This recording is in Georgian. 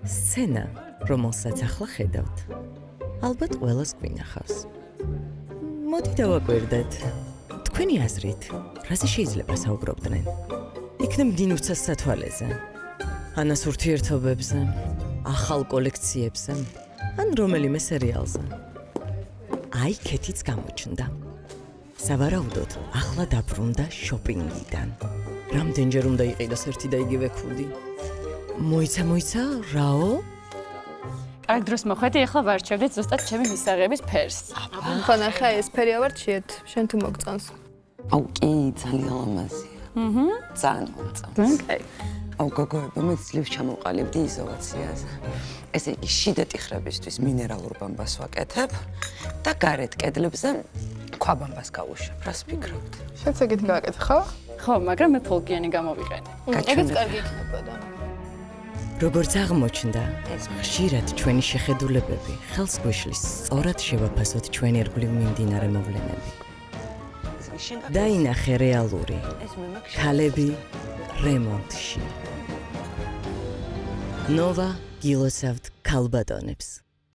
სცენა, რომელსაც ახლა ხედავთ, ალბათ ყველას გვინახავს. მოდი დავაკვირდეთ. თქვენი აზრით, რაზე შეიძლება საუბრობდნენ? იქნებ დინუცას სათვალეზე, ანას ურთიერთობებზე, ახალ კოლექციებზე, ან რომელიმე სერიალზე. აი, ქეთიც გამოჩნდა. სავარაუდოდ, ახლა დაბრუნდა შოპინგიდან. რამდენჯერ უნდა იყიდოს ერთი და იგივე ქუდი? მოიცა, რაო? კარგ დროს მოხვედი, ახლა ვარჩევდით ზუსტად ჩემი მისაღების ფერს. ხანახა ეს ფერი ავარჩიეთ, შენ თუ მოგწონს. აუ კი, ძალიან ლამაზია. ძალიან მოწონს. ოკეი. აუ გოგოებო, მე ძლივს ჩამოვყალიბდი იზოლაციაზე. ესე იგი, შიდა ტიხრებისთვის მინერალურ ბამბას ვაკეთებ და გარეთ კედლებზე ქვაბამბას გავუშვებ. რას ფიქრობთ? შენც ეგეთ გააკეთე, ხო? ხო, მაგრამ მე ფოლკიანი გამოვიყენე. ეგეც კარგი იქნებოდა. როგორც აღმოჩნდა, ხშირად ჩვენი შეხედულებები ხელს გვიშლის სწორად შევაფასოთ ჩვენი ერგვლივ მიმდინარე მოვლენები. დაინახე რეალური ქალები რემონტში. ნოვა გილოცავთ ქალბატონებს.